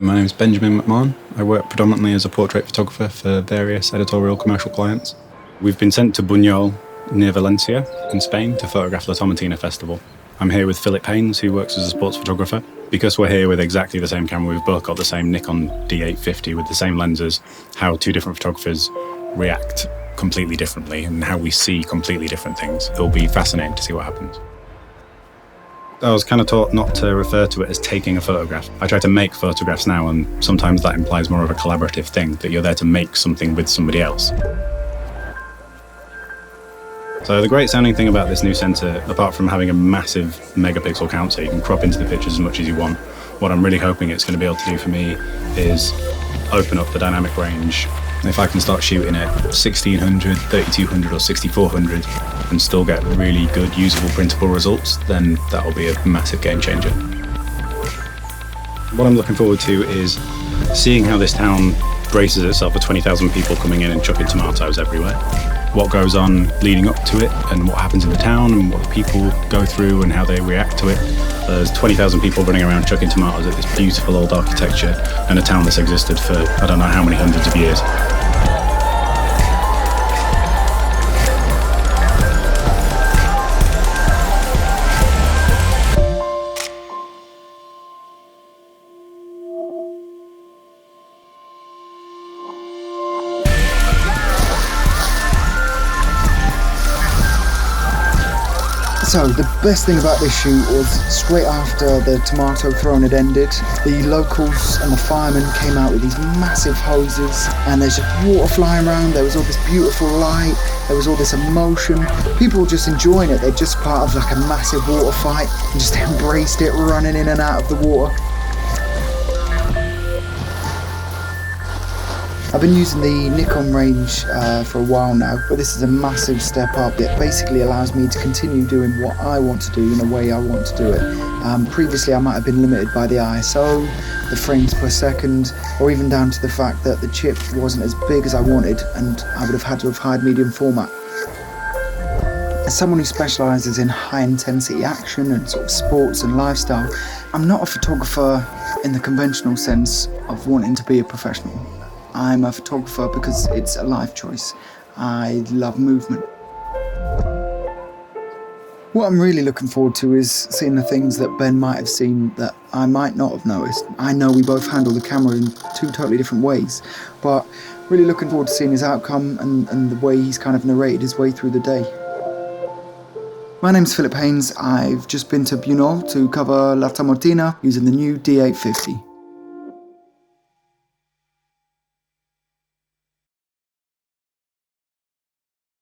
My name is Benjamin McMahon. I work predominantly as a portrait photographer for various editorial commercial clients. We've been sent to Buñol, near Valencia, in Spain, to photograph the Tomatina festival. I'm here with Philip Haynes, who works as a sports photographer. Because we're here with exactly the same camera, we've both got the same Nikon D850 with the same lenses, how two different photographers react completely differently and how we see completely different things. It'll be fascinating to see what happens. I was kind of taught not to refer to it as taking a photograph. I try to make photographs now, and sometimes that implies more of a collaborative thing, that you're there to make something with somebody else. So the great sounding thing about this new sensor, apart from having a massive megapixel count so you can crop into the pictures as much as you want, what I'm really hoping it's going to be able to do for me is open up the dynamic range. If I can start shooting at 1600, 3200 or 6400 and still get really good usable printable results, then that'll be a massive game changer. What I'm looking forward to is seeing how this town braces itself for 20,000 people coming in and chucking tomatoes everywhere. What goes on leading up to it and what happens in the town and what people go through and how they react to it. There's 20,000 people running around chucking tomatoes at this beautiful old architecture and a town that's existed for I don't know how many hundreds of years. So the best thing about this shoot was straight after the tomato throwing had ended, the locals and the firemen came out with these massive hoses and there's just water flying around, there was all this beautiful light, there was all this emotion. People were just enjoying it, they're just part of like a massive water fight and just embraced it, running in and out of the water. I've been using the Nikon range for a while now, but this is a massive step up. It basically allows me to continue doing what I want to do in the way I want to do it. Previously I might have been limited by the ISO, the frames per second, or even down to the fact that the chip wasn't as big as I wanted and I would have had to have high medium format. As someone who specialises in high intensity action and sort of sports and lifestyle, I'm not a photographer in the conventional sense of wanting to be a professional. I'm a photographer because it's a life choice. I love movement. What I'm really looking forward to is seeing the things that Ben might have seen that I might not have noticed. I know we both handle the camera in two totally different ways, but really looking forward to seeing his outcome and the way he's kind of narrated his way through the day. My name's Philip Haynes. I've just been to Buñol to cover La Tomatina using the new D850.